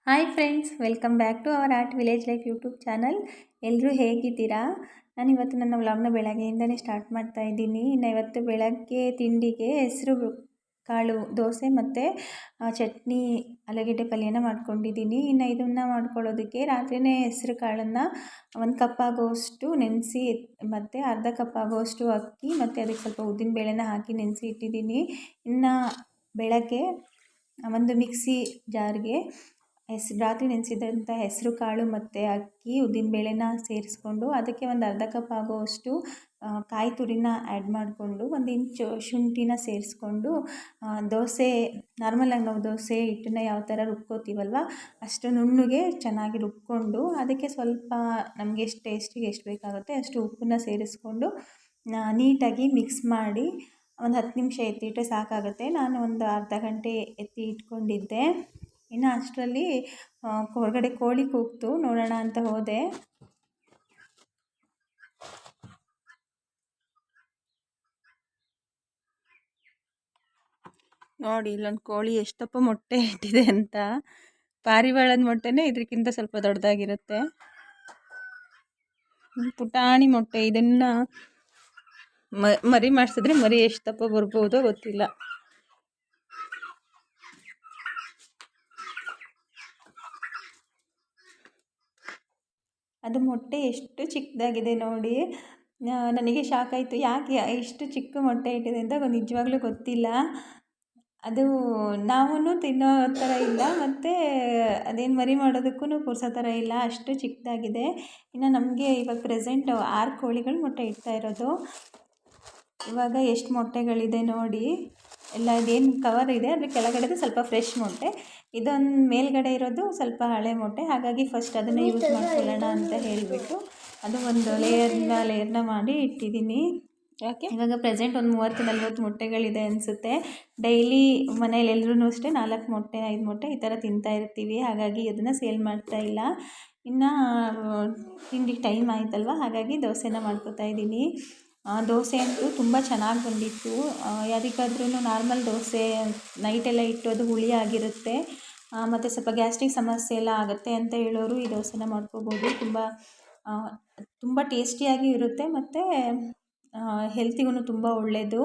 Hi friends, welcome back to our art village life YouTube channel. ಎಲ್ಲರೂ ಹೇಗಿದ್ದೀರಾ? ನಾನಿವತ್ತು ನನ್ನ ವ್ಲಾಗ್ನ ಬೆಳಗ್ಗೆಯಿಂದನೇ ಸ್ಟಾರ್ಟ್ ಮಾಡ್ತಾ ಇದ್ದೀನಿ. ಇನ್ನು ಇವತ್ತು ಬೆಳಗ್ಗೆ ತಿಂಡಿಗೆ ಹೆಸರು ಕಾಳು ದೋಸೆ ಮತ್ತು ಚಟ್ನಿ ಆಲೂಗೆಡ್ಡೆ ಪಲ್ಯನ ಮಾಡ್ಕೊಂಡಿದ್ದೀನಿ. ಇನ್ನು ಇದನ್ನು ಮಾಡ್ಕೊಳ್ಳೋದಕ್ಕೆ ರಾತ್ರಿಯೇ ಹೆಸರು ಕಾಳನ್ನು 1 ಕಪ್ ಆಗೋಷ್ಟು ನೆನೆಸಿ ಮತ್ತು ಅರ್ಧ ಕಪ್ ಆಗೋಷ್ಟು ಅಕ್ಕಿ ಮತ್ತು ಅದಕ್ಕೆ ಸ್ವಲ್ಪ ಉದ್ದಿನ ಬೇಳೆನ ಹಾಕಿ ನೆನೆಸಿ ಇಟ್ಟಿದ್ದೀನಿ. ಇನ್ನು ಬೆಳಗ್ಗೆ ಒಂದು ಮಿಕ್ಸಿ ಜಾರ್ಗೆ ರಾತ್ರಿ ನೆನೆಸಿದಂಥ ಹೆಸರು ಕಾಳು ಮತ್ತು ಅಕ್ಕಿ ಉದ್ದಿನಬೇಳೆನ ಸೇರಿಸ್ಕೊಂಡು ಅದಕ್ಕೆ ಒಂದು ಅರ್ಧ ಕಪ್ ಆಗುವಷ್ಟು ಕಾಯಿ ತುರಿನ ಆ್ಯಡ್ ಮಾಡಿಕೊಂಡು 1 ಇಂಚು ಶುಂಠಿನ ಸೇರಿಸ್ಕೊಂಡು ದೋಸೆ ನಾರ್ಮಲಾಗಿ ನಾವು ದೋಸೆ ಹಿಟ್ಟನ್ನ ಯಾವ ಥರ ರುಬ್ಕೋತೀವಲ್ವ ಅಷ್ಟು ನುಣ್ಣಗೆ ಚೆನ್ನಾಗಿ ರುಬ್ಕೊಂಡು ಅದಕ್ಕೆ ಸ್ವಲ್ಪ ನಮಗೆ ಎಷ್ಟು ಟೇಸ್ಟಿಗೆ ಎಷ್ಟು ಬೇಕಾಗುತ್ತೆ ಅಷ್ಟು ಉಪ್ಪನ್ನ ಸೇರಿಸ್ಕೊಂಡು ನೀಟಾಗಿ ಮಿಕ್ಸ್ ಮಾಡಿ ಒಂದು 10 ನಿಮಿಷ ಎತ್ತಿಟ್ಟರೆ ಸಾಕಾಗುತ್ತೆ. ನಾನು ಒಂದು ಅರ್ಧ ಗಂಟೆ ಎತ್ತಿ ಇಟ್ಕೊಂಡಿದ್ದೆ. ಇನ್ನು ಅಷ್ಟರಲ್ಲಿ ಹೊರಗಡೆ ಕೋಳಿ ಕೂಗ್ತು, ನೋಡೋಣ ಅಂತ ಹೋದೆ. ನೋಡಿ ಇಲ್ಲೊಂದು ಕೋಳಿ ಎಷ್ಟಪ್ಪ ಮೊಟ್ಟೆ ಇಟ್ಟಿದೆ ಅಂತ. ಪಾರಿವಾಳದ ಮೊಟ್ಟೆನೇ ಇದಕ್ಕಿಂತ ಸ್ವಲ್ಪ ದೊಡ್ಡದಾಗಿರುತ್ತೆ. ಪುಟಾಣಿ ಮೊಟ್ಟೆ. ಇದನ್ನು ಮರಿ ಮಾಡಿಸಿದ್ರೆ ಮರಿ ಎಷ್ಟಪ್ಪ ಬರ್ಬೋದೋ ಗೊತ್ತಿಲ್ಲ. ಅದು ಮೊಟ್ಟೆ ಎಷ್ಟು ಚಿಕ್ಕದಾಗಿದೆ ನೋಡಿ. ನನಗೆ ಶಾಕ್ ಆಯಿತು, ಯಾಕೆ ಇಷ್ಟು ಚಿಕ್ಕ ಮೊಟ್ಟೆ ಇಟ್ಟಿದೆ ಅಂತ ನಿಜವಾಗ್ಲೂ ಗೊತ್ತಿಲ್ಲ. ಅದು ನಾವು ತಿನ್ನೋ ಥರ ಇಲ್ಲ ಮತ್ತು ಅದೇನು ಮರಿ ಮಾಡೋದಕ್ಕೂ ಕೂರಿಸೋ ಥರ ಇಲ್ಲ, ಅಷ್ಟು ಚಿಕ್ಕದಾಗಿದೆ. ಇನ್ನು ನಮಗೆ ಇವಾಗ ಪ್ರೆಸೆಂಟ್ 6 ಕೋಳಿಗಳು ಮೊಟ್ಟೆ ಇಡ್ತಾ ಇರೋದು. ಇವಾಗ ಎಷ್ಟು ಮೊಟ್ಟೆಗಳಿದೆ ನೋಡಿ. ಎಲ್ಲ ಅದೇನು ಕವರ್ ಇದೆ ಅದ್ರ ಕೆಳಗಡೆದು ಸ್ವಲ್ಪ ಫ್ರೆಶ್ ಮೊಟ್ಟೆ, ಇದೊಂದು ಮೇಲ್ಗಡೆ ಇರೋದು ಸ್ವಲ್ಪ ಹಳೆ ಮೊಟ್ಟೆ. ಹಾಗಾಗಿ ಫಸ್ಟ್ ಅದನ್ನು ಯೂಸ್ ಮಾಡ್ಕೊಳ್ಳೋಣ ಅಂತ ಹೇಳಿಬಿಟ್ಟು ಅದು ಒಂದು ಲೇಯರ್ನ ಮಾಡಿ ಇಟ್ಟಿದ್ದೀನಿ. ಯಾಕೆ ಇವಾಗ ಪ್ರೆಸೆಂಟ್ ಒಂದು 30-40 ಮೊಟ್ಟೆಗಳಿದೆ ಅನಿಸುತ್ತೆ. ಡೈಲಿ ಮನೇಲಿ ಎಲ್ಲರೂ ಅಷ್ಟೇ 4 ಮೊಟ್ಟೆ 5 ಮೊಟ್ಟೆ ಈ ಥರ ತಿಂತಾ ಇರ್ತೀವಿ. ಹಾಗಾಗಿ ಅದನ್ನು ಸೇಲ್ ಮಾಡ್ತಾ ಇಲ್ಲ. ಇನ್ನು ತಿಂಡಿಗೆ ಟೈಮ್ ಆಯ್ತಲ್ವ, ಹಾಗಾಗಿ ದೋಸೆನ ಮಾಡ್ಕೊತಾ ಇದ್ದೀನಿ. ದೋಸೆ ಅಂತೂ ತುಂಬ ಚೆನ್ನಾಗಿ ಬಂದಿತ್ತು. ಯಾವುದಕ್ಕಾದ್ರೂ ನಾರ್ಮಲ್ ದೋಸೆ ನೈಟೆಲ್ಲ ಇಟ್ಟೋದು ಹುಳಿ ಆಗಿರುತ್ತೆ ಮತ್ತು ಸ್ವಲ್ಪ ಗ್ಯಾಸ್ಟ್ರಿಕ್ ಸಮಸ್ಯೆ ಎಲ್ಲ ಆಗುತ್ತೆ ಅಂತ ಹೇಳೋರು ಈ ದೋಸೆನ ಮಾಡ್ಕೋಬೋದು. ತುಂಬ ಟೇಸ್ಟಿಯಾಗಿ ಇರುತ್ತೆ ಮತ್ತು ಹೆಲ್ತಿಗೂ ತುಂಬ ಒಳ್ಳೆಯದು.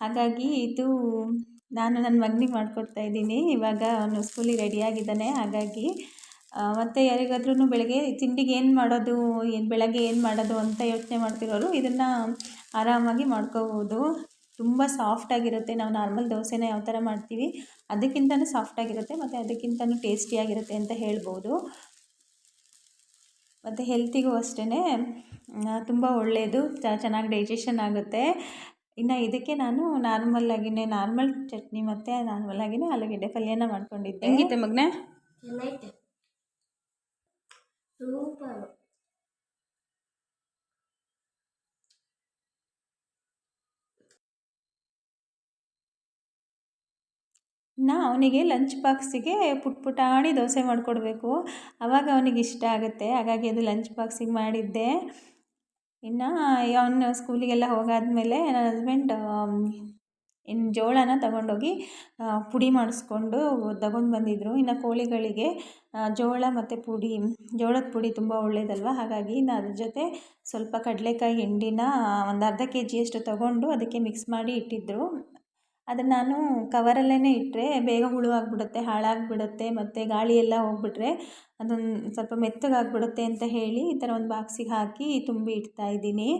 ಹಾಗಾಗಿ ಇದು ನಾನು ನನ್ನ ಮಗನಿಗೆ ಮಾಡಿಕೊಡ್ತಾ ಇದ್ದೀನಿ. ಇವಾಗ ಅವನು ಸ್ಕೂಲಿಗೆ ರೆಡಿಯಾಗಿದ್ದಾನೆ. ಹಾಗಾಗಿ ಮತ್ತು ಯಾರಿಗಾದ್ರೂ ಬೆಳಗ್ಗೆ ತಿಂಡಿಗೆ ಏನು ಮಾಡೋದು, ಬೆಳಗ್ಗೆ ಏನು ಮಾಡೋದು ಅಂತ ಯೋಚನೆ ಮಾಡ್ತಿರೋರು ಇದನ್ನು ಆರಾಮಾಗಿ ಮಾಡ್ಕೋಬೋದು. ತುಂಬ ಸಾಫ್ಟಾಗಿರುತ್ತೆ. ನಾವು ನಾರ್ಮಲ್ ದೋಸೆನ ಯಾವ ಥರ ಮಾಡ್ತೀವಿ ಅದಕ್ಕಿಂತಲೂ ಸಾಫ್ಟಾಗಿರುತ್ತೆ ಮತ್ತು ಅದಕ್ಕಿಂತಲೂ ಟೇಸ್ಟಿಯಾಗಿರುತ್ತೆ ಅಂತ ಹೇಳ್ಬೋದು. ಮತ್ತು ಹೆಲ್ತಿಗೂ ಅಷ್ಟೇ ತುಂಬ ಒಳ್ಳೆಯದು, ಚೆನ್ನಾಗಿ ಡೈಜೆಷನ್ ಆಗುತ್ತೆ. ಇನ್ನು ಇದಕ್ಕೆ ನಾನು ನಾರ್ಮಲ್ ಚಟ್ನಿ ಮತ್ತು ನಾರ್ಮಲಾಗಿಯೇ ಆಲೂಗೆಡ್ಡೆ ಪಲ್ಯನ ಮಾಡ್ಕೊಂಡಿದ್ದೆ. ಹೆಂಗಿತ್ತೆ ಮಗನೇ? ಸೂಪರ್. ಇನ್ನು ಅವನಿಗೆ ಲಂಚ್ ಬಾಕ್ಸಿಗೆ ಪುಟಾಣಿ ದೋಸೆ ಮಾಡಿಕೊಡ್ಬೇಕು, ಆವಾಗ ಅವನಿಗೆ ಇಷ್ಟ ಆಗುತ್ತೆ. ಹಾಗಾಗಿ ಅದು ಲಂಚ್ ಬಾಕ್ಸಿಗೆ ಮಾಡಿದ್ದೆ. ಇನ್ನು ಅವನು ಸ್ಕೂಲಿಗೆಲ್ಲ ಹೋಗಾದ್ಮೇಲೆ ನನ್ನ ಹಸ್ಬೆಂಡ್ ಇನ್ನು ಜೋಳನ ತಗೊಂಡೋಗಿ ಪುಡಿ ಮಾಡಿಸ್ಕೊಂಡು ತಗೊಂಡು ಬಂದಿದ್ದರು. ಇನ್ನು ಕೋಳಿಗಳಿಗೆ ಜೋಳ ಮತ್ತು ಜೋಳದ ಪುಡಿ ತುಂಬ ಒಳ್ಳೆಯದಲ್ವ, ಹಾಗಾಗಿ ಇನ್ನು ಅದ್ರ ಜೊತೆ ಸ್ವಲ್ಪ ಕಡಲೆಕಾಯಿ ಹಿಂಡಿನ ಒಂದು ಅರ್ಧ kg ತಗೊಂಡು ಅದಕ್ಕೆ ಮಿಕ್ಸ್ ಮಾಡಿ ಇಟ್ಟಿದ್ದರು. ಅದನ್ನು ನಾನು ಕವರಲ್ಲೇ ಇಟ್ಟರೆ ಬೇಗ ಹುಳುವಾಗ್ಬಿಡುತ್ತೆ, ಹಾಳಾಗಿಬಿಡುತ್ತೆ ಮತ್ತು ಗಾಳಿ ಎಲ್ಲ ಹೋಗ್ಬಿಟ್ರೆ ಅದೊಂದು ಸ್ವಲ್ಪ ಮೆತ್ತಗಾಗ್ಬಿಡುತ್ತೆ ಅಂತ ಹೇಳಿ ಈ ಥರ ಒಂದು ಬಾಕ್ಸಿಗೆ ಹಾಕಿ ತುಂಬಿ ಇಡ್ತಾಯಿದ್ದೀನಿ.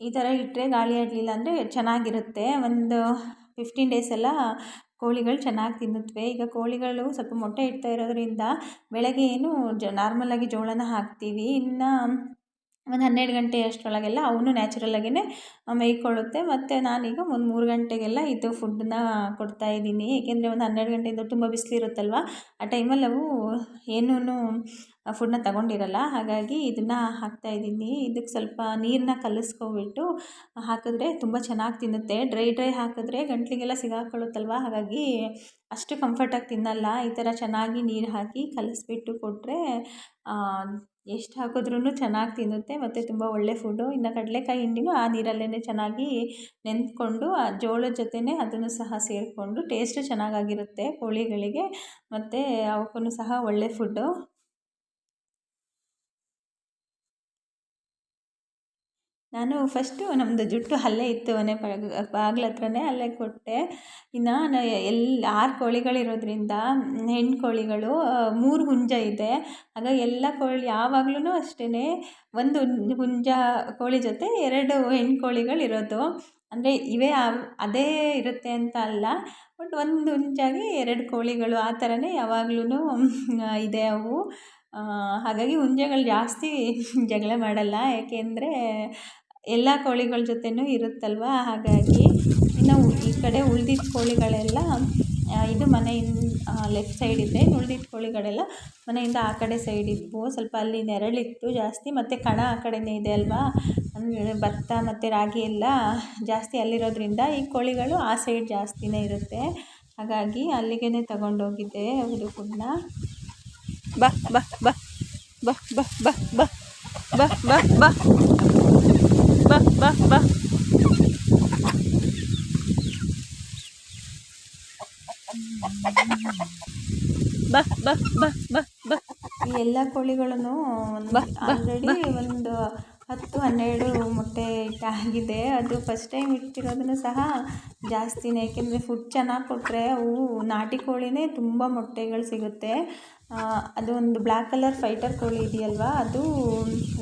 ಈ ಥರ ಇಟ್ಟರೆ ಗಾಳಿ ಆಡಲಿಲ್ಲ ಅಂದರೆ ಚೆನ್ನಾಗಿರುತ್ತೆ. ಒಂದು 15 ಡೇಸ್ ಎಲ್ಲ ಕೋಳಿಗಳು ಚೆನ್ನಾಗಿ ತಿನ್ನುತ್ತವೆ. ಈಗ ಕೋಳಿಗಳು ಸ್ವಲ್ಪ ಮೊಟ್ಟೆ ಇಡ್ತಾ ಇರೋದ್ರಿಂದ ಬೆಳಗ್ಗೆ ನಾರ್ಮಲಾಗಿ ಜೋಳನ ಹಾಕ್ತೀವಿ. ಇನ್ನು ಒಂದು 12 ಗಂಟೆ ಅಷ್ಟರೊಳಗೆಲ್ಲ ಅವನು ನ್ಯಾಚುರಲಾಗಿಯೇ ಮೇಯ್ಕೊಳ್ಳುತ್ತೆ. ಮತ್ತು ನಾನೀಗ ಒಂದು 3 ಗಂಟೆಗೆಲ್ಲ ಇದು ಫುಡ್ಡನ್ನ ಕೊಡ್ತಾಯಿದ್ದೀನಿ. ಏಕೆಂದರೆ ಒಂದು 12 ಗಂಟೆಯಿಂದ ತುಂಬ ಬಿಸಿಲಿರುತ್ತಲ್ವ, ಆ ಟೈಮಲ್ಲಿ ಅವು ಏನೂ ಫುಡ್ಡನ್ನ ತಗೊಂಡಿರಲ್ಲ. ಹಾಗಾಗಿ ಇದನ್ನು ಹಾಕ್ತಾಯಿದ್ದೀನಿ. ಇದಕ್ಕೆ ಸ್ವಲ್ಪ ನೀರನ್ನ ಕಲಿಸ್ಕೊಬಿಟ್ಟು ಹಾಕಿದ್ರೆ ತುಂಬ ಚೆನ್ನಾಗಿ ತಿನ್ನುತ್ತೆ. ಡ್ರೈ ಹಾಕಿದ್ರೆ ಗಂಟ್ಲಿಗೆಲ್ಲ ಸಿಗಾಕೊಳ್ಳುತ್ತಲ್ವ, ಹಾಗಾಗಿ ಅಷ್ಟು ಕಂಫರ್ಟಾಗಿ ತಿನ್ನಲ್ಲ. ಈ ಥರ ಚೆನ್ನಾಗಿ ನೀರು ಹಾಕಿ ಕಲಿಸ್ಬಿಟ್ಟು ಕೊಟ್ಟರೆ ಎಷ್ಟು ಹಾಕಿದ್ರೂ ಚೆನ್ನಾಗಿ ತಿನ್ನುತ್ತೆ ಮತ್ತು ತುಂಬ ಒಳ್ಳೆ ಫುಡ್ಡು. ಇನ್ನು ಕಡಲೆಕಾಯಿ ಹಿಂಡಿನೂ ಆ ನೀರಲ್ಲೇ ಚೆನ್ನಾಗಿ ನೆಂದ್ಕೊಂಡು ಆ ಜೋಳದ ಜೊತೆನೇ ಅದನ್ನು ಸಹ ಸೇರಿಕೊಂಡು ಟೇಸ್ಟು ಚೆನ್ನಾಗಾಗಿರುತ್ತೆ ಕೋಳಿಗಳಿಗೆ ಮತ್ತು ಅವಕ್ಕೂ ಸಹ ಒಳ್ಳೆ ಫುಡ್ಡು. ನಾನು ಫಸ್ಟು ನಮ್ಮದು ಜುಟ್ಟು ಅಲ್ಲೇ ಇತ್ತು ಮನೆ ಬಾಗ್ಲ ಹತ್ರನೇ ಅಲ್ಲೇ ಕೊಟ್ಟೆ. ಇನ್ನು 6 ಕೋಳಿಗಳಿರೋದ್ರಿಂದ ಹೆಣ್ಣು ಕೋಳಿಗಳು 3 ಹುಂಜ ಇದೆ. ಆಗ ಎಲ್ಲ ಕೋಳಿ ಯಾವಾಗ್ಲೂ ಅಷ್ಟೇ ಒಂದು ಹುಂಜ ಕೋಳಿ ಜೊತೆ 2 ಹೆಣ್ಣು ಕೋಳಿಗಳಿರೋದು. ಅಂದರೆ ಇವೇ ಅದೇ ಇರುತ್ತೆ ಅಂತ ಅಲ್ಲ, ಬಟ್ ಒಂದು ಹುಂಜಾಗಿ 2 ಕೋಳಿಗಳು ಆ ಥರನೇ ಯಾವಾಗ್ಲೂ ಇದೆ ಅವು. ಹಾಗಾಗಿ ಹುಂಜಗಳು ಜಾಸ್ತಿ ಜಗಳ ಮಾಡಲ್ಲ, ಏಕೆಂದರೆ ಎಲ್ಲ ಕೋಳಿಗಳ ಜೊತೆನೂ ಇರುತ್ತಲ್ವ. ಹಾಗಾಗಿ ಇನ್ನು ಈ ಕಡೆ ಉಳ್ದಿದ್ದ ಕೋಳಿಗಳೆಲ್ಲ ಇದು ಮನೆಯಿಂದ ಲೆಫ್ಟ್ ಸೈಡ್ ಇದೆ, ಉಳ್ದಿದ್ದ ಕೋಳಿಗಳೆಲ್ಲ ಮನೆಯಿಂದ ಆ ಕಡೆ ಸೈಡ್ ಇದ್ವು. ಸ್ವಲ್ಪ ಅಲ್ಲಿ ನೆರಳಿತ್ತು ಜಾಸ್ತಿ, ಮತ್ತು ಕಣ ಆ ಕಡೆನೇ ಇದೆ ಅಲ್ವಾ, ಅಂದರೆ ಭತ್ತ ಮತ್ತು ರಾಗಿ ಎಲ್ಲ ಜಾಸ್ತಿ ಅಲ್ಲಿರೋದ್ರಿಂದ ಈ ಕೋಳಿಗಳು ಆ ಸೈಡ್ ಜಾಸ್ತಿನೇ ಇರುತ್ತೆ. ಹಾಗಾಗಿ ಅಲ್ಲಿಗೆ ತಗೊಂಡೋಗಿದ್ದೆ ಅದು ಫುಡ್ನ. ಬಾ ಬಾ ಬಾ ಬಾ ಬಾ ಬಾ ಬಾ ಬಾ ಬಾ ಬಾ ಬಾ ಬಾ ಬಾ ಬಾ ಬಾ ಬಾ ಬಾ ಬಾ. ಈ ಎಲ್ಲ ಕೋಳಿಗಳನ್ನು ಆಲ್ರೆಡಿ ಒಂದು 10-12 ಮೊಟ್ಟೆ ಇಟ್ಟಾಗಿದೆ. ಅದು ಫಸ್ಟ್ ಟೈಮ್ ಇಟ್ಟಿರೋದನ್ನು ಸಹ ಜಾಸ್ತಿನೇ, ಏಕೆಂದರೆ ಫುಡ್ ಚೆನ್ನಾಗಿ ಕೊಟ್ಟರೆ ಅವು ನಾಟಿ ಕೋಳಿನೇ ತುಂಬ ಮೊಟ್ಟೆಗಳು ಸಿಗುತ್ತೆ. ಅದು ಒಂದು ಬ್ಲ್ಯಾಕ್ ಕಲರ್ ಫೈಟರ್ ಕೋಳಿ ಇದೆಯಲ್ವ, ಅದು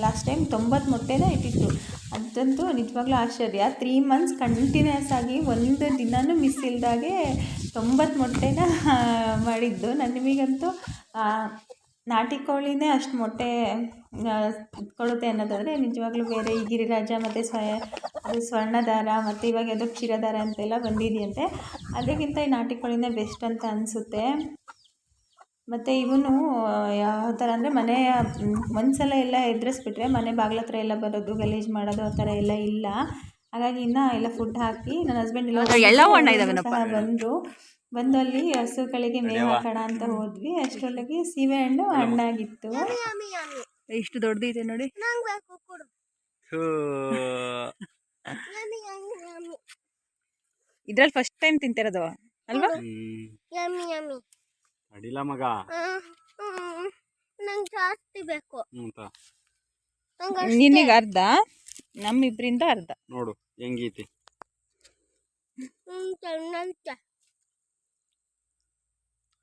ಲಾಸ್ಟ್ ಟೈಮ್ 90 ಮೊಟ್ಟೆನೇ ಇಟ್ಟಿತ್ತು. ಅದಂತೂ ನಿಜವಾಗ್ಲೂ ಆಶ್ಚರ್ಯ. 3 ಮಂತ್ಸ್ ಕಂಟಿನ್ಯೂಸ್ ಆಗಿ ಒಂದು ದಿನವೂ ಮಿಸ್ ಇಲ್ದಾಗೆ 90 ಮೊಟ್ಟೆನ ಮಾಡಿದ್ದು. ನಿಮಗಂತೂ ನಾಟಿ ಕೋಳಿನೇ ಅಷ್ಟು ಮೊಟ್ಟೆ ಇಟ್ಕೊಳ್ಳುತ್ತೆ ಅನ್ನೋದಾದರೆ ನಿಜವಾಗ್ಲೂ ಬೇರೆ ಈ ಗಿರಿರಾಜ ಮತ್ತು ಅದು ಸ್ವರ್ಣಧಾರ ಮತ್ತು ಇವಾಗ ಯಾವುದೋ ಕ್ಷೀರಧಾರ ಅಂತೆಲ್ಲ ಬಂದಿದೆಯಂತೆ, ಅದಕ್ಕಿಂತ ಈ ನಾಟಿ ಕೋಳಿನೇ ಬೆಸ್ಟ್ ಅಂತ ಅನಿಸುತ್ತೆ. ಮತ್ತು ಇವನು ಯಾವ ಥರ ಅಂದರೆ ಮನೆಯ ಒಂದ್ಸಲ ಎಲ್ಲ ಎದುರಿಸ್ಬಿಟ್ರೆ ಮನೆ ಬಾಗಿಲ ಹತ್ರ ಎಲ್ಲ ಬರೋದು, ಗಲೀಜು ಮಾಡೋದು ಆ ಥರ ಎಲ್ಲ ಇಲ್ಲ. ಹಾಗಾಗಿ ಇನ್ನು ಎಲ್ಲ ಫುಡ್ ಹಾಕಿ ನನ್ನ ಹಸ್ಬೆಂಡ್ ಎಲ್ಲ ಸಹ ಬಂದು ಅಲ್ಲಿ ಹಸುಗಳಿಗೆ ಮೇವು ಹಾಕೋಣ ಅಂತ ಹೋದ್ವಿ. ಅಷ್ಟರೊಳಗೆ ಸೀಬೆ ಹಣ್ಣು ಹಣ್ಣಾಗಿತ್ತು. ಎಷ್ಟು ದೊಡ್ಡದಿದೆ ನೋಡಿ. ಇದ್ರಲ್ಲಿ ಫಸ್ಟ್ ಟೈಮ್ ತಿಂತಿರೋದು ಅಲ್ವಾ? ಅಡಿಲ್ಲ ಮಗ, ನಂಗೆ ಜಾಸ್ತಿ ಬೇಕು. ನಿನಗೆ ಅರ್ಧ, ನಮ್ಮಿಬ್ರಿಂದ ಅರ್ಧ. ನೋಡು ಹೆಂಗೈತಿ.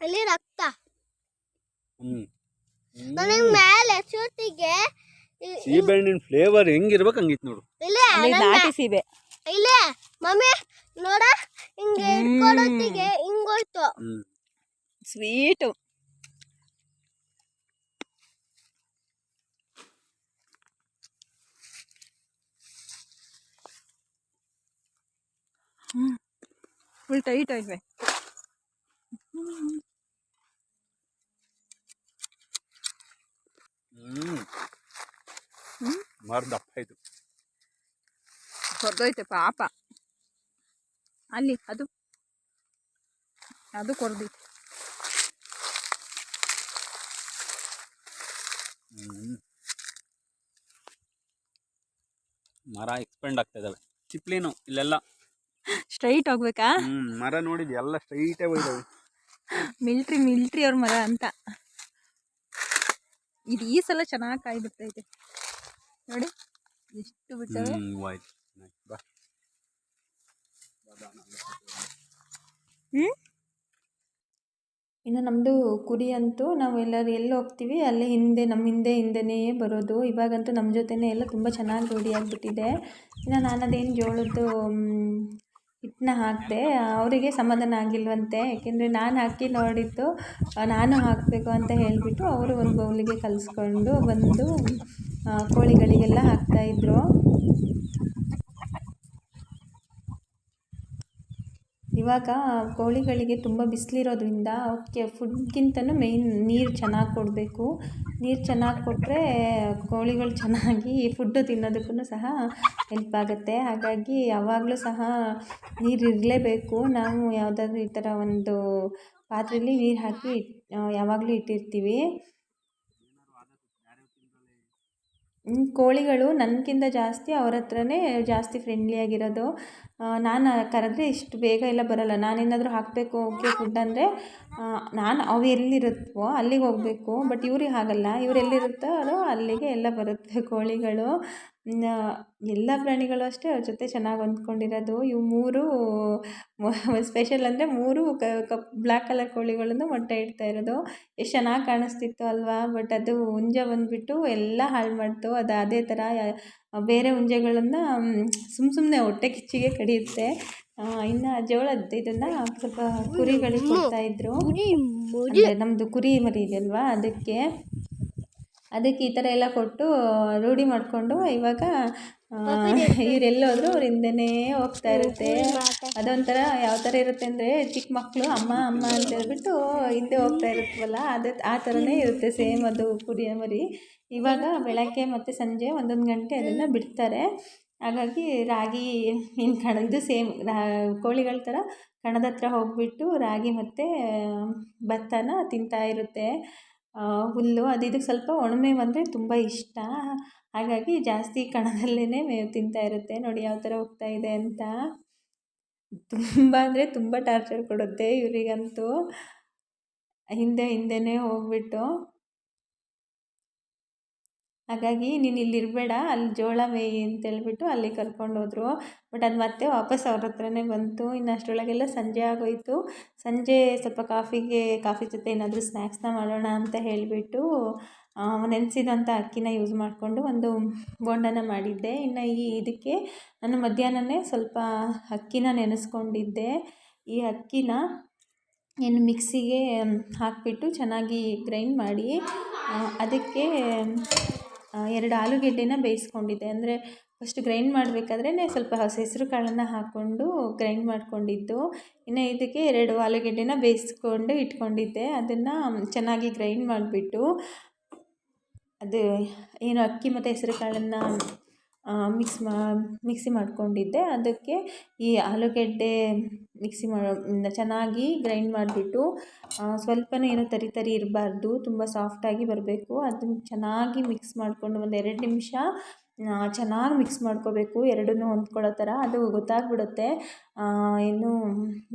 ಅಲ್ಲಿ ರಕ್ತ ನನಗೆ ಮೇಲೆ ಶೂಟಿಗೆ ಸೀಬೆಹಣ್ಣಿನ ಫ್ಲೇವರ್ ಹೆಂಗಿರ್ಬೇಕು ಹಂಗಿತ್ತು ನೋಡು. ನಾಟಿ ಸೀಬೆ ಇಲ್ಲೇ ಮಮ್ಮಿ ನೋಡ, ಹಿಂಗೆ ಇಟ್ಕೊಡೋತ್ತಿಗೆ ಹಿಂಗೋಯ್ತು. ಸ್ವೀಟು. ಫುಲ್ ಟೈಟ್ ಆಯ್ತು. ಮರ್ದಪ್ಪ ಆಯ್ತು, ಕೊರ್ದೋಯ್ತು ಪಾಪ. ಅಲ್ಲಿ ಅದು ಕೊರ್ದೈತೆ. ಮರ ಎಕ್ಸ್ಪೆಂಡ್ ಆಗ್ತಾ ಇದಾವೆ. ಚಿಪ್ಲಿನು ಇಲ್ಲೆಲ್ಲ ಸ್ಟ್ರೈಟ್ ಹೋಗ್ಬೇಕಾ? ಮರ ನೋಡಿದ್ವಿ ಎಲ್ಲ ಸ್ಟ್ರೈಟೇ ಹೋಯ್ತವೆ. ಮಿಲ್ಟ್ರಿ ಅವ್ರ ಮರ ಅಂತ. ಇದು ಈ ಸಲ ಚೆನ್ನಾಗಿ ಕಾಯಿ ಬಿಡ್ತೈತೆ ನೋಡಿ, ಎಷ್ಟು ಬಿಡ್ತವೆ. ಇನ್ನು ನಮ್ಮದು ಕುರಿ ಅಂತೂ ನಾವು ಎಲ್ಲರೂ ಎಲ್ಲಿ ಹೋಗ್ತೀವಿ ಅಲ್ಲಿ ನಮ್ಮ ಹಿಂದೆನೇ ಬರೋದು. ಇವಾಗಂತೂ ನಮ್ಮ ಜೊತೆನೇ ಎಲ್ಲ ತುಂಬ ಚೆನ್ನಾಗಿ ರೂಢಿಯಾಗಿಬಿಟ್ಟಿದೆ. ಇನ್ನು ನಾನು ಅದೇನು ಜೋಳದ್ದು ಹಿಟ್ಟನ್ನ ಹಾಕಿದೆ, ಅವರಿಗೆ ಸಮಾಧಾನ ಆಗಿಲ್ವಂತೆ. ಏಕೆಂದರೆ ನಾನು ಹಾಕಿ ನೋಡಿದ್ದು ನಾನು ಹಾಕಬೇಕು ಅಂತ ಹೇಳಿಬಿಟ್ಟು ಅವರು ಒಂದು ಬೌಲಿಗೆ ಕಲಿಸ್ಕೊಂಡು ಬಂದು ಕೋಳಿಗಳಿಗೆಲ್ಲ ಹಾಕ್ತಾಯಿದ್ರು. ಇವಾಗ ಕೋಳಿಗಳಿಗೆ ತುಂಬ ಬಿಸಿಲಿರೋದ್ರಿಂದ ಅವಕ್ಕೆ ಫುಡ್ಗಿಂತನೂ ಮೇಯ್ನ್ ನೀರು ಚೆನ್ನಾಗಿ ಕೊಡಬೇಕು. ನೀರು ಚೆನ್ನಾಗಿ ಕೊಟ್ಟರೆ ಕೋಳಿಗಳು ಚೆನ್ನಾಗಿ ಫುಡ್ಡು ತಿನ್ನೋದಕ್ಕೂ ಸಹ ಹೆಲ್ಪ್ ಆಗುತ್ತೆ. ಹಾಗಾಗಿ ಯಾವಾಗಲೂ ಸಹ ನೀರು ಇರಲೇಬೇಕು. ನಾವು ಯಾವುದಾದ್ರೂ ಈ ಥರ ಒಂದು ಪಾತ್ರೆಯಲ್ಲಿ ನೀರು ಹಾಕಿ ಯಾವಾಗಲೂ ಇಟ್ಟಿರ್ತೀವಿ. ಕೋಳಿಗಳು ನನಗಿಂತ ಜಾಸ್ತಿ ಅವ್ರ ಹತ್ರನೇ ಜಾಸ್ತಿ ಫ್ರೆಂಡ್ಲಿಯಾಗಿರೋದು. ನಾನು ಕರೆದ್ರೆ ಇಷ್ಟು ಬೇಗ ಎಲ್ಲ ಬರೋಲ್ಲ. ನಾನೇನಾದರೂ ಹಾಕಬೇಕು ಓಕೆ ಫುಡ್ ಅಂದರೆ ನಾನು ಅವು ಎಲ್ಲಿರುತ್ತವೋ ಅಲ್ಲಿಗೆ ಹೋಗಬೇಕು. ಬಟ್ ಇವ್ರಿಗೆ ಹಾಗಲ್ಲ, ಇವ್ರು ಎಲ್ಲಿರುತ್ತಾರೋ ಅಲ್ಲಿಗೆ ಎಲ್ಲ ಬರುತ್ತೆ ಕೋಳಿಗಳು. ಎಲ್ಲ ಪ್ರಾಣಿಗಳು ಅಷ್ಟೇ ಅವ್ರ ಜೊತೆ ಚೆನ್ನಾಗಿ ಹೊಂದ್ಕೊಂಡಿರೋದು. ಇವು 3 ಸ್ಪೆಷಲ್ ಅಂದರೆ 3 ಬ್ಲ್ಯಾಕ್ ಕಲರ್ ಕೋಳಿಗಳನ್ನು ಮೊಟ್ಟೆ ಇಡ್ತಾ ಇರೋದು. ಎಷ್ಟು ಚೆನ್ನಾಗಿ ಕಾಣಿಸ್ತಿತ್ತು ಅಲ್ವಾ. ಬಟ್ ಅದು ಹುಂಜ ಬಂದುಬಿಟ್ಟು ಎಲ್ಲ ಹಾಳು ಮಾಡ್ತು. ಅದು ಅದೇ ಥರ ಬೇರೆ ಹುಂಜಗಳನ್ನು ಸುಮ್ಮನೆ ಹೊಟ್ಟೆ ಕಿಚ್ಚಿಗೆ ಕಡಿಯುತ್ತೆ. ಇನ್ನು ಜೋಳದ್ದು ಇದನ್ನು ಸ್ವಲ್ಪ ಕುರಿಗಳಿಗೆ ಕೊಡ್ತಾಯಿದ್ರು. ಅಂದರೆ ನಮ್ಮದು ಕುರಿ ಮರಿ ಇದೆಯಲ್ವಾ, ಅದಕ್ಕೆ ಈ ಥರ ಎಲ್ಲ ಕೊಟ್ಟು ರೂಢಿ ಮಾಡಿಕೊಂಡು ಇವಾಗ ಇವರೆಲ್ಲೋದ್ರೂ ಅವ್ರ ಹಿಂದೆನೇ ಹೋಗ್ತಾ ಇರುತ್ತೆ. ಅದೊಂಥರ ಯಾವ ಥರ ಇರುತ್ತೆ ಅಂದರೆ ಚಿಕ್ಕ ಮಕ್ಕಳು ಅಮ್ಮ ಅಮ್ಮ ಅಂತ ಹೇಳ್ಬಿಟ್ಟು ಹಿಂದೆ ಹೋಗ್ತಾ ಇರುತ್ತವಲ್ಲ, ಆ ಥರನೇ ಇರುತ್ತೆ ಸೇಮ್ ಅದು ಕುರಿಯ ಮರಿ. ಇವಾಗ ಬೆಳಗ್ಗೆ ಮತ್ತು ಸಂಜೆ 1 ಗಂಟೆ ಅದನ್ನು ಬಿಡ್ತಾರೆ. ಹಾಗಾಗಿ ರಾಗಿ ಇದು ಸೇಮ್ ಕೋಳಿಗಳ ಥರ ಕಣದ ಹತ್ರ ಹೋಗಿಬಿಟ್ಟು ರಾಗಿ ಮತ್ತು ಭತ್ತನ ತಿಂತಾ ಇರುತ್ತೆ. ಹುಲ್ಲು ಅದು ಇದಕ್ಕೆ ಸ್ವಲ್ಪ ಒಣಮೇವು ಅಂದರೆ ತುಂಬ ಇಷ್ಟ. ಹಾಗಾಗಿ ಜಾಸ್ತಿ ಕಣದಲ್ಲೇ ಮೇವು ತಿಂತಾ ಇರುತ್ತೆ. ನೋಡಿ ಯಾವ ಥರ ಹೋಗ್ತಾ ಇದೆ ಅಂತ. ತುಂಬ ಅಂದರೆ ತುಂಬ ಟಾರ್ಚರ್ ಕೊಡುತ್ತೆ ಇವರಿಗಂತೂ. ಹಿಂದೆನೇ ಹೋಗ್ಬಿಟ್ಟು, ಹಾಗಾಗಿ ನೀನು ಇಲ್ಲಿರಬೇಡ, ಅಲ್ಲಿ ಜೋಳ ಮೇಯಿ ಅಂತೇಳ್ಬಿಟ್ಟು ಅಲ್ಲಿಗೆ ಕರ್ಕೊಂಡೋದ್ರು. ಬಟ್ ಅದು ಮತ್ತೆ ವಾಪಸ್ ಅವ್ರ ಹತ್ರನೇ ಬಂತು. ಇನ್ನು ಅಷ್ಟರೊಳಗೆಲ್ಲ ಸಂಜೆ ಆಗೋಯಿತು. ಸಂಜೆ ಸ್ವಲ್ಪ ಕಾಫಿ ಜೊತೆ ಏನಾದರೂ ಸ್ನ್ಯಾಕ್ಸ್ನ ಮಾಡೋಣ ಅಂತ ಹೇಳಿಬಿಟ್ಟು ನೆನೆಸಿದಂಥ ಅಕ್ಕಿನ ಯೂಸ್ ಮಾಡಿಕೊಂಡು ಒಂದು ಬೋಂಡನ ಮಾಡಿದ್ದೆ. ಇನ್ನು ಇದಕ್ಕೆ ನಾನು ಮಧ್ಯಾಹ್ನನೇ ಸ್ವಲ್ಪ ಅಕ್ಕಿನ ನೆನೆಸ್ಕೊಂಡಿದ್ದೆ. ಈ ಅಕ್ಕಿನ ಏನು ಮಿಕ್ಸಿಗೆ ಹಾಕಿಬಿಟ್ಟು ಚೆನ್ನಾಗಿ ಗ್ರೈಂಡ್ ಮಾಡಿ ಅದಕ್ಕೆ 2 ಆಲೂಗೆಡ್ಡೆನ ಬೇಯಿಸ್ಕೊಂಡಿದ್ದೆ. ಅಂದರೆ ಫಸ್ಟ್ ಗ್ರೈಂಡ್ ಮಾಡಬೇಕಾದ್ರೆ ಸ್ವಲ್ಪ ಹೆಸರು ಕಾಳನ್ನು ಹಾಕ್ಕೊಂಡು ಗ್ರೈಂಡ್ ಮಾಡ್ಕೊಂಡಿದ್ದು. ಇನ್ನು ಇದಕ್ಕೆ 2 ಆಲೂಗೆಡ್ಡೆನ ಬೇಯಿಸ್ಕೊಂಡು ಇಟ್ಕೊಂಡಿದ್ದೆ. ಅದನ್ನು ಚೆನ್ನಾಗಿ ಗ್ರೈಂಡ್ ಮಾಡಿಬಿಟ್ಟು ಅದು ಏನು ಅಕ್ಕಿ ಮತ್ತು ಹೆಸರು ಕಾಳನ್ನು ಮಿಕ್ಸಿ ಮಾಡ್ಕೊಂಡಿದ್ದೆ. ಅದಕ್ಕೆ ಈ ಆಲೂಗೆಡ್ಡೆ ಚೆನ್ನಾಗಿ ಗ್ರೈಂಡ್ ಮಾಡಿಬಿಟ್ಟು ಸ್ವಲ್ಪನೂ ಏನೂ ತರಿ ಇರಬಾರ್ದು, ತುಂಬ ಸಾಫ್ಟಾಗಿ ಬರಬೇಕು. ಅದನ್ನು ಚೆನ್ನಾಗಿ ಮಿಕ್ಸ್ ಮಾಡಿಕೊಂಡು ಒಂದು 2 ನಿಮಿಷ ಚೆನ್ನಾಗಿ ಮಿಕ್ಸ್ ಮಾಡ್ಕೋಬೇಕು, ಎರಡನ್ನೂ ಹೊಂದ್ಕೊಳ್ಳೋ ಥರ. ಅದು ಗೊತ್ತಾಗ್ಬಿಡುತ್ತೆ, ಏನು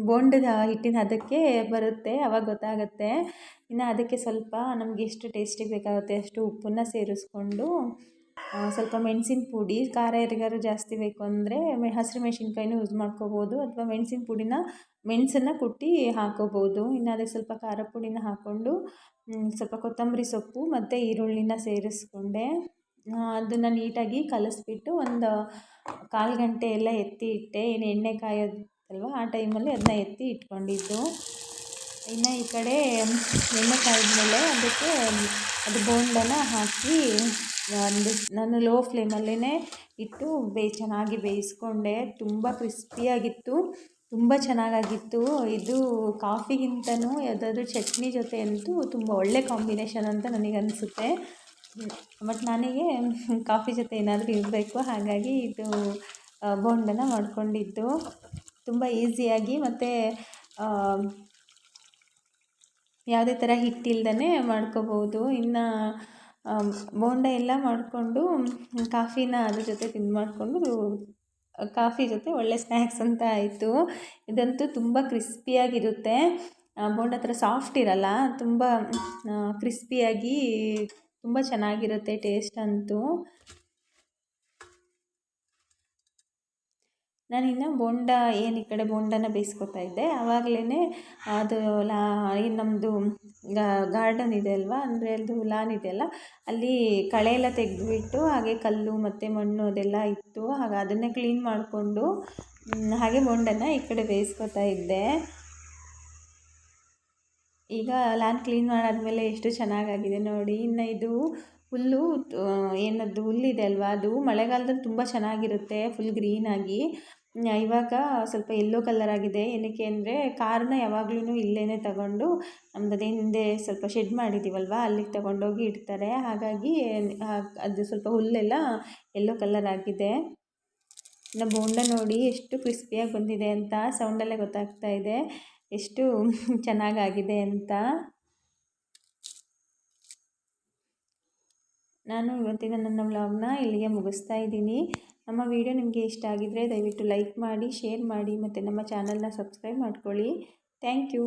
ಬೋಂಡದ ಹಿಟ್ಟಿನ ಅದಕ್ಕೆ ಬರುತ್ತೆ, ಆವಾಗ ಗೊತ್ತಾಗುತ್ತೆ. ಇನ್ನು ಅದಕ್ಕೆ ಸ್ವಲ್ಪ ನಮಗೆ ಎಷ್ಟು ಟೇಸ್ಟಿಗೆ ಬೇಕಾಗುತ್ತೆ ಅಷ್ಟು ಉಪ್ಪನ್ನು ಸೇರಿಸ್ಕೊಂಡು ಸ್ವಲ್ಪ ಮೆಣಸಿನ ಪುಡಿ, ಖಾರ ಯಾರಿಗಾದ್ರು ಜಾಸ್ತಿ ಬೇಕು ಅಂದರೆ ಹಸಿರು ಮೆಣಸಿನ್ಕಾಯಿನೂ ಯೂಸ್ ಮಾಡ್ಕೋಬೋದು, ಅಥವಾ ಮೆಣಸನ್ನು ಕುಟ್ಟಿ ಹಾಕೋಬೋದು. ಇನ್ನು ಅದಕ್ಕೆ ಸ್ವಲ್ಪ ಖಾರ ಪುಡಿನ ಹಾಕ್ಕೊಂಡು ಸ್ವಲ್ಪ ಕೊತ್ತಂಬರಿ ಸೊಪ್ಪು ಮತ್ತು ಈರುಳ್ಳಿನ ಸೇರಿಸ್ಕೊಂಡೆ. ಅದನ್ನು ನೀಟಾಗಿ ಕಲಿಸ್ಬಿಟ್ಟು ಒಂದು 1/4 ಗಂಟೆ ಎಲ್ಲ ಎತ್ತಿ ಇಟ್ಟೆ. ಏನು ಎಣ್ಣೆ ಕಾಯೋದಲ್ವ ಆ ಟೈಮಲ್ಲಿ ಅದನ್ನ ಎತ್ತಿ ಇಟ್ಕೊಂಡಿದ್ದು. ಇನ್ನು ಈ ಕಡೆ ಎಣ್ಣೆ ಕಾಯಿದ್ಮೇಲೆ ಅದಕ್ಕೆ ಅದು ಬೋಂಡನ ಹಾಕಿ ನಾನು ಲೋ ಫ್ಲೇಮಲ್ಲೇ ಇಟ್ಟು ಚೆನ್ನಾಗಿ ಬೇಯಿಸ್ಕೊಂಡೆ. ತುಂಬ ಕ್ರಿಸ್ಪಿಯಾಗಿತ್ತು, ತುಂಬ ಚೆನ್ನಾಗಾಗಿತ್ತು. ಇದು ಕಾಫಿಗಿಂತನೂ ಯಾವುದಾದ್ರೂ ಚಟ್ನಿ ಜೊತೆ ಅಂತೂ ತುಂಬ ಒಳ್ಳೆ ಕಾಂಬಿನೇಷನ್ ಅಂತ ನನಗನ್ನಿಸುತ್ತೆ. ಬಟ್ ನನಗೆ ಕಾಫಿ ಜೊತೆ ಏನಾದರೂ ಇರಬೇಕು, ಹಾಗಾಗಿ ಇದು ಬೋಂಡನ ಮಾಡ್ಕೊಂಡಿದ್ದು. ತುಂಬ ಈಸಿಯಾಗಿ ಮತ್ತು ಯಾವುದೇ ಥರ ಹಿಟ್ಟಿಲ್ದೇ ಮಾಡ್ಕೋಬೋದು. ಇನ್ನು ಬೋಂಡ ಎಲ್ಲ ಮಾಡಿಕೊಂಡು ಕಾಫಿನ ಅದ್ರ ಜೊತೆ ಮಾಡಿಕೊಂಡು ಕಾಫಿ ಜೊತೆ ಒಳ್ಳೆ ಸ್ನ್ಯಾಕ್ಸ್ ಅಂತ ಆಯಿತು. ಇದಂತೂ ತುಂಬ ಕ್ರಿಸ್ಪಿಯಾಗಿರುತ್ತೆ. ಬೋಂಡ ಥರ ಸಾಫ್ಟ್ ಇರಲ್ಲ, ತುಂಬ ಕ್ರಿಸ್ಪಿಯಾಗಿ ತುಂಬ ಚೆನ್ನಾಗಿರುತ್ತೆ ಟೇಸ್ಟ್ ಅಂತೂ. ನಾನಿನ್ನು ಬೋಂಡ ಏನು ಈ ಕಡೆ ಬೋಂಡನ ಬೇಯಿಸ್ಕೊತಾ ಇದ್ದೆ, ಆವಾಗಲೇ ಅದು ಏನು ನಮ್ಮದು ಗಾರ್ಡನ್ ಇದೆ ಅಲ್ವಾ, ಅಂದರೆ ಅದು ಲಾನ್ ಇದೆಯಲ್ಲ, ಅಲ್ಲಿ ಕಳೆ ಎಲ್ಲ ತೆಗೆದುಬಿಟ್ಟು ಹಾಗೆ ಕಲ್ಲು ಮತ್ತು ಮಣ್ಣು ಅದೆಲ್ಲ ಇತ್ತು. ಹಾಗೆ ಅದನ್ನೇ ಕ್ಲೀನ್ ಮಾಡಿಕೊಂಡು ಹಾಗೆ ಬೋಂಡನ ಈ ಕಡೆ ಬೇಯಿಸ್ಕೊತಾ ಇದ್ದೆ. ಈಗ ಲಾನ್ ಕ್ಲೀನ್ ಮಾಡಾದಮೇಲೆ ಎಷ್ಟು ಚೆನ್ನಾಗಾಗಿದೆ ನೋಡಿ. ಇನ್ನು ಇದು ಹುಲ್ಲು ಏನದು ಹುಲ್ಲಿದೆ ಅಲ್ವಾ, ಅದು ಮಳೆಗಾಲದಲ್ಲಿ ತುಂಬ ಚೆನ್ನಾಗಿರುತ್ತೆ, ಫುಲ್ ಗ್ರೀನಾಗಿ. ಇವಾಗ ಸ್ವಲ್ಪ ಯೆಲ್ಲೋ ಕಲರ್ ಆಗಿದೆ. ಏನಕ್ಕೆ ಅಂದರೆ ಕಾರನ್ನ ಯಾವಾಗ್ಲೂ ಇಲ್ಲೇ ತಗೊಂಡು ನಮ್ಮದು ಹಿಂದೆ ಸ್ವಲ್ಪ ಶೆಡ್ ಮಾಡಿದ್ದೀವಲ್ವ, ಅಲ್ಲಿಗೆ ತಗೊಂಡೋಗಿ ಇಡ್ತಾರೆ. ಹಾಗಾಗಿ ಅದು ಸ್ವಲ್ಪ ಹುಲ್ಲೆಲ್ಲ ಯೆಲ್ಲೋ ಕಲರ್ ಆಗಿದೆ. ಇನ್ನು ಬೋಂಡ ನೋಡಿ ಎಷ್ಟು ಕ್ರಿಸ್ಪಿಯಾಗಿ ಬಂದಿದೆ ಅಂತ ಸೌಂಡಲ್ಲೇ ಗೊತ್ತಾಗ್ತಾ ಇದೆ ಎಷ್ಟು ಚೆನ್ನಾಗಾಗಿದೆ ಅಂತ. ನಾನು ಇವತ್ತಿನ ನನ್ನ ವ್ಲಾಗ್ನ ಇಲ್ಲಿಗೆ ಮುಗಿಸ್ತಾ ಇದ್ದೀನಿ. ನಮ್ಮ ವಿಡಿಯೋ ನಿಮಗೆ ಇಷ್ಟ ಆಗಿದ್ದರೆ ದಯವಿಟ್ಟು ಲೈಕ್ ಮಾಡಿ, ಶೇರ್ ಮಾಡಿ ಮತ್ತು ನಮ್ಮ ಚಾನಲ್ನ ಸಬ್ಸ್ಕ್ರೈಬ್ ಮಾಡ್ಕೊಳ್ಳಿ. Thank you.